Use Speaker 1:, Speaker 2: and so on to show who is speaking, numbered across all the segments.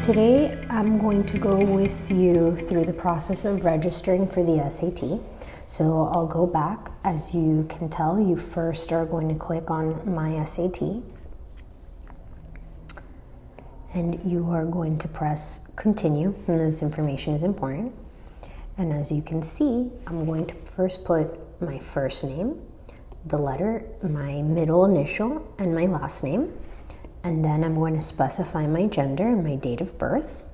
Speaker 1: Today I'm going to go with you through the process of registering for the SAT. So I'll go back. As you can tell, you first are going to click on My SAT. And you are going to press Continue, and this information is important. And as you can see, I'm going to first put my first name, the letter, my middle initial, and my last name. And then I'm going to specify my gender and my date of birth.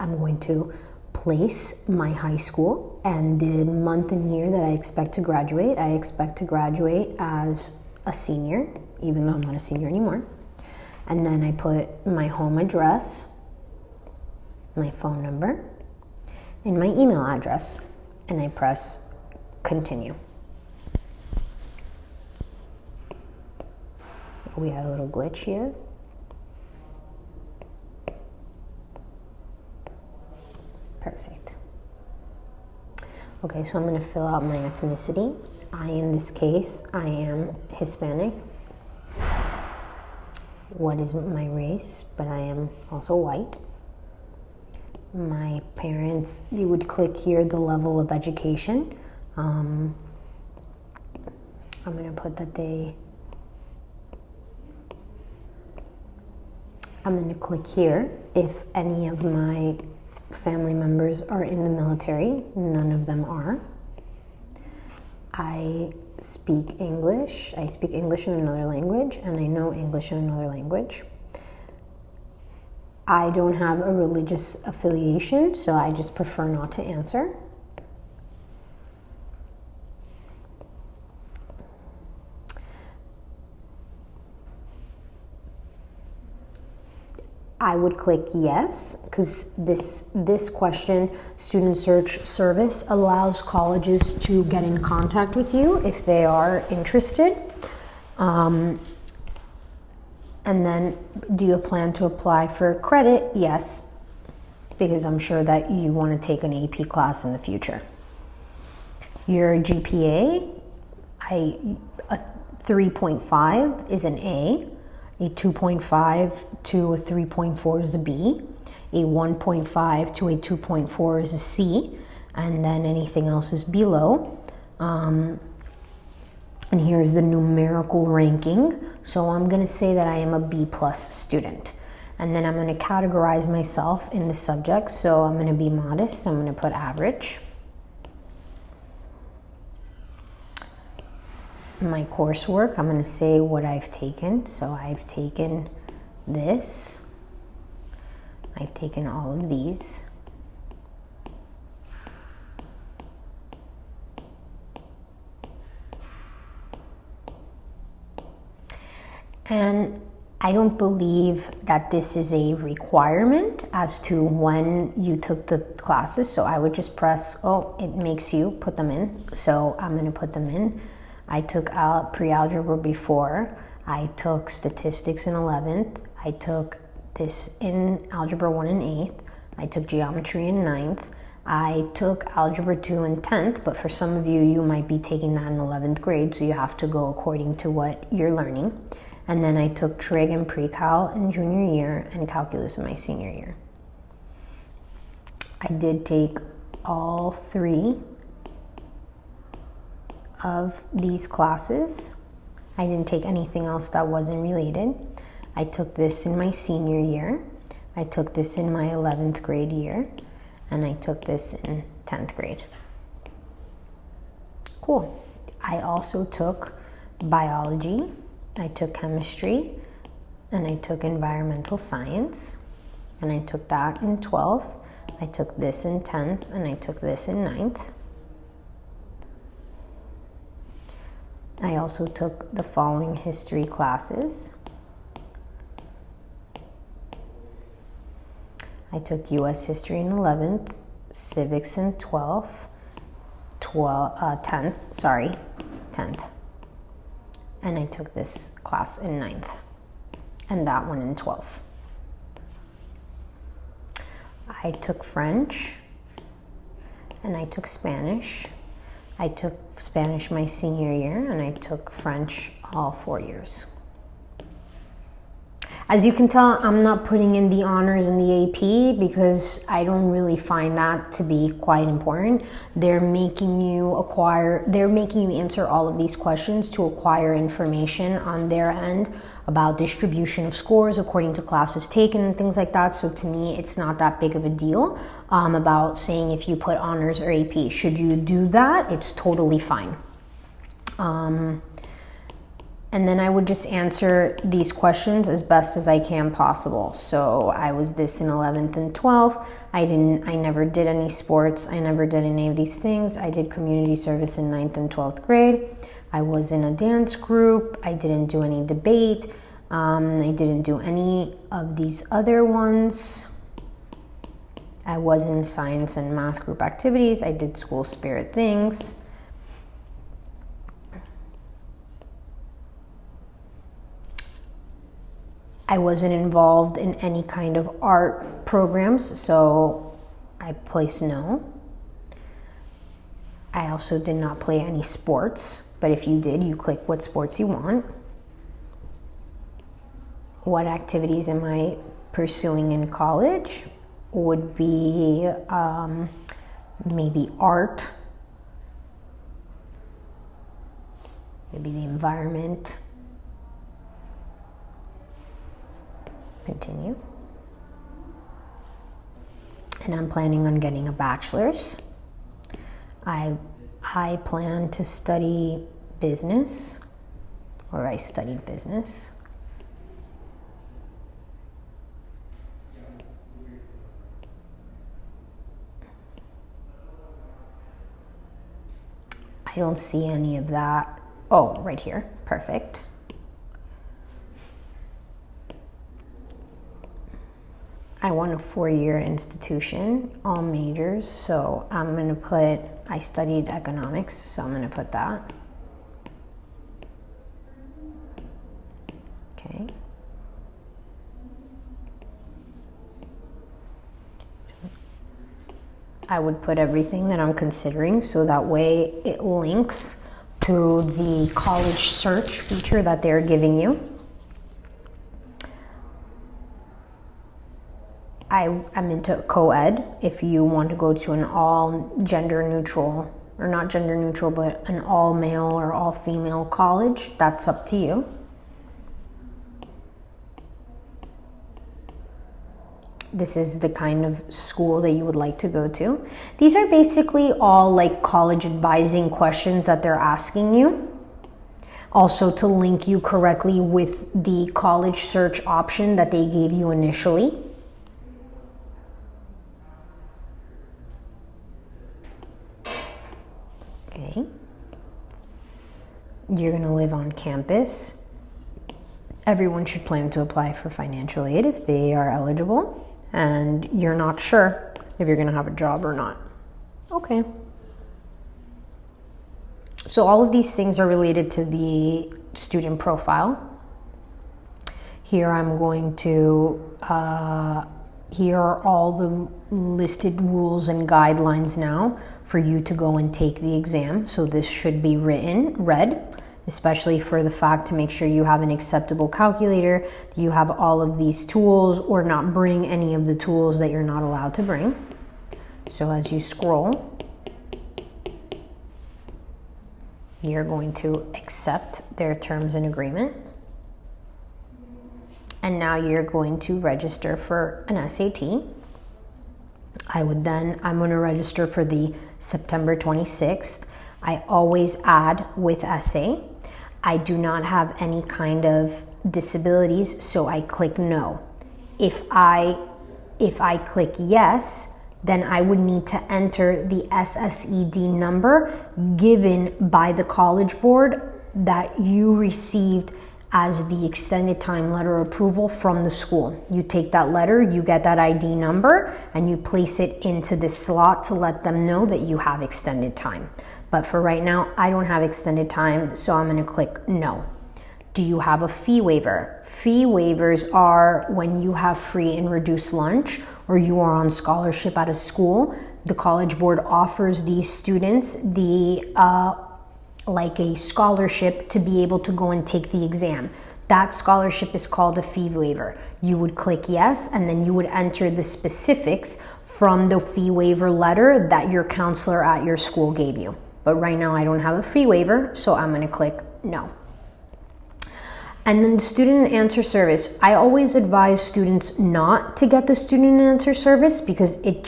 Speaker 1: I'm going to place my high school and the month and year that I expect to graduate. I expect to graduate as a senior, even though I'm not a senior anymore. And then I put my home address, my phone number, and my email address, and I press Continue. We had a little glitch here. Perfect. Okay, so I'm going to fill out my ethnicity. In this case, I am Hispanic. What is my race? But I am also white. My parents, you would click here the level of education. I'm going to put that I'm going to click here if any of my family members are in the military. None of them are. I speak English. I speak English in another language, and I know English in another language. I don't have a religious affiliation, so I just prefer not to answer. I would click yes, because this question, Student Search Service, allows colleges to get in contact with you if they are interested. And then, do you plan to apply for credit? Yes, because I'm sure that you want to take an AP class in the future. Your GPA, a 3.5 is an A. A 2.5 to a 3.4 is a B. A 1.5 to a 2.4 is a C. And then anything else is below. And here's the numerical ranking. So I'm going to say that I am a B+ student. And then I'm going to categorize myself in the subject. So I'm going to be modest. I'm going to put average. My coursework, I'm going to say what I've taken. So I've taken this. I've taken all of these. And I don't believe that this is a requirement as to when you took the classes. So I would just press, oh, it makes you put them in. So I'm going to put them in. I took pre-algebra before. I took statistics in 11th. I took this in Algebra 1 in 8th. I took geometry in 9th. I took Algebra 2 in 10th, but for some of you, you might be taking that in 11th grade, so you have to go according to what you're learning. And then I took trig and pre-cal in junior year and calculus in my senior year. I did take all 3 of these classes. I didn't take anything else that wasn't related. I took this in my senior year. I took this in my 11th grade year. And I took this in 10th grade. Cool. I also took biology. I took chemistry. And I took environmental science. And I took that in 12th. I took this in 10th. And I took this in 9th. I also took the following history classes. I took U.S. history in 11th, civics in 10th. And I took this class in 9th, and that one in 12th. I took French, and I took Spanish. I took Spanish my senior year, and I took French all 4 years. As you can tell, I'm not putting in the honors and the AP because I don't really find that to be quite important. They're making you answer all of these questions to acquire information on their end about distribution of scores according to classes taken and things like that. So to me, it's not that big of a deal about saying if you put honors or AP. Should you do that, it's totally fine. And then I would just answer these questions as best as I can possible. So I was this in 11th and 12th. I never did any sports. I never did any of these things. I did community service in 9th and 12th grade. I was in a dance group. I didn't do any debate. I didn't do any of these other ones. I was in science and math group activities. I did school spirit things. I wasn't involved in any kind of art programs, so I place no. I also did not play any sports, but if you did, you click what sports you want. What activities am I pursuing in college? Would be maybe art, maybe the environment. Continue. And I'm planning on getting a bachelor's. I plan to study business, or I studied business. I don't see any of that. Oh, right here. Perfect. I want a 4-year institution, all majors, so I'm going to put, I studied economics, so I'm going to put that. Okay. I would put everything that I'm considering so that way it links to the college search feature that they're giving you. I'm into co-ed. If you want to go to an all gender neutral, or not gender neutral, but an all male or all female college, that's up to you. This is the kind of school that you would like to go to. These are basically all like college advising questions that they're asking you. Also to link you correctly with the college search option that they gave you initially. Okay. You're going to live on campus. Everyone should plan to apply for financial aid if they are eligible, and you're not sure if you're going to have a job or not. Okay. So all of these things are related to the student profile. Here I'm going to, here are all the listed rules and guidelines now for you to go and take the exam. So this should be read, especially for the fact to make sure you have an acceptable calculator, you have all of these tools, or not bring any of the tools that you're not allowed to bring. So as you scroll, you're going to accept their terms and agreement. And now you're going to register for an SAT. I'm going to register for the September 26th. I always add with essay. I do not have any kind of disabilities, so I click no. If I click yes, then I would need to enter the SSED number given by the College Board that you received as the extended time letter of approval from the school. You take that letter, you get that ID number, and you place it into this slot to let them know that you have extended time. But for right now, I don't have extended time, so I'm gonna click no. Do you have a fee waiver? Fee waivers are when you have free and reduced lunch, or you are on scholarship at a school. The College Board offers these students like a scholarship to be able to go and take the exam. that scholarship is called a fee waiver. You would click yes, and then you would enter the specifics from the fee waiver letter that your counselor at your school gave you. But right now I don't have a fee waiver, so I'm going to click no. And then the student answer service. I always advise students not to get the student answer service because it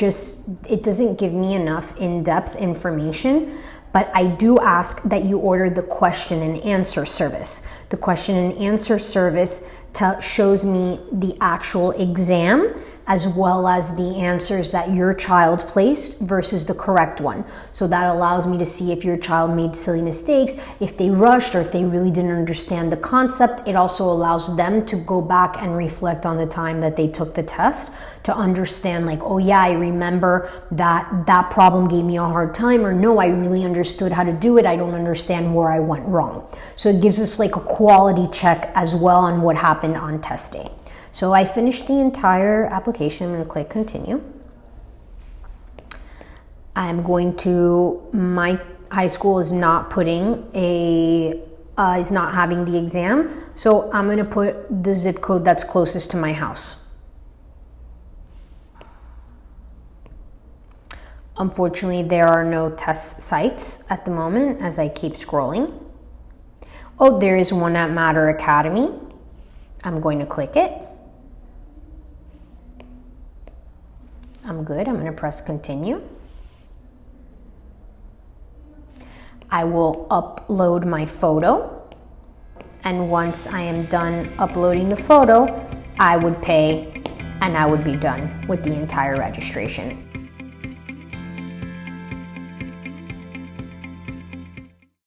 Speaker 1: doesn't give me enough in-depth information. But I do ask that you order the question and answer service. The question and answer service shows me the actual exam as well as the answers that your child placed versus the correct one. So that allows me to see if your child made silly mistakes, if they rushed, or if they really didn't understand the concept. It also allows them to go back and reflect on the time that they took the test to understand, like, oh yeah, I remember that problem gave me a hard time, or no, I really understood how to do it. I don't understand where I went wrong. So it gives us like a quality check as well on what happened on test day. So I finished the entire application. I'm going to click continue. I'm going to, my high school is not having the exam. So I'm going to put the zip code that's closest to my house. Unfortunately, there are no test sites at the moment as I keep scrolling. Oh, there is one at Matter Academy. I'm going to click it. I'm good. I'm going to press continue. I will upload my photo. And once I am done uploading the photo, I would pay and I would be done with the entire registration.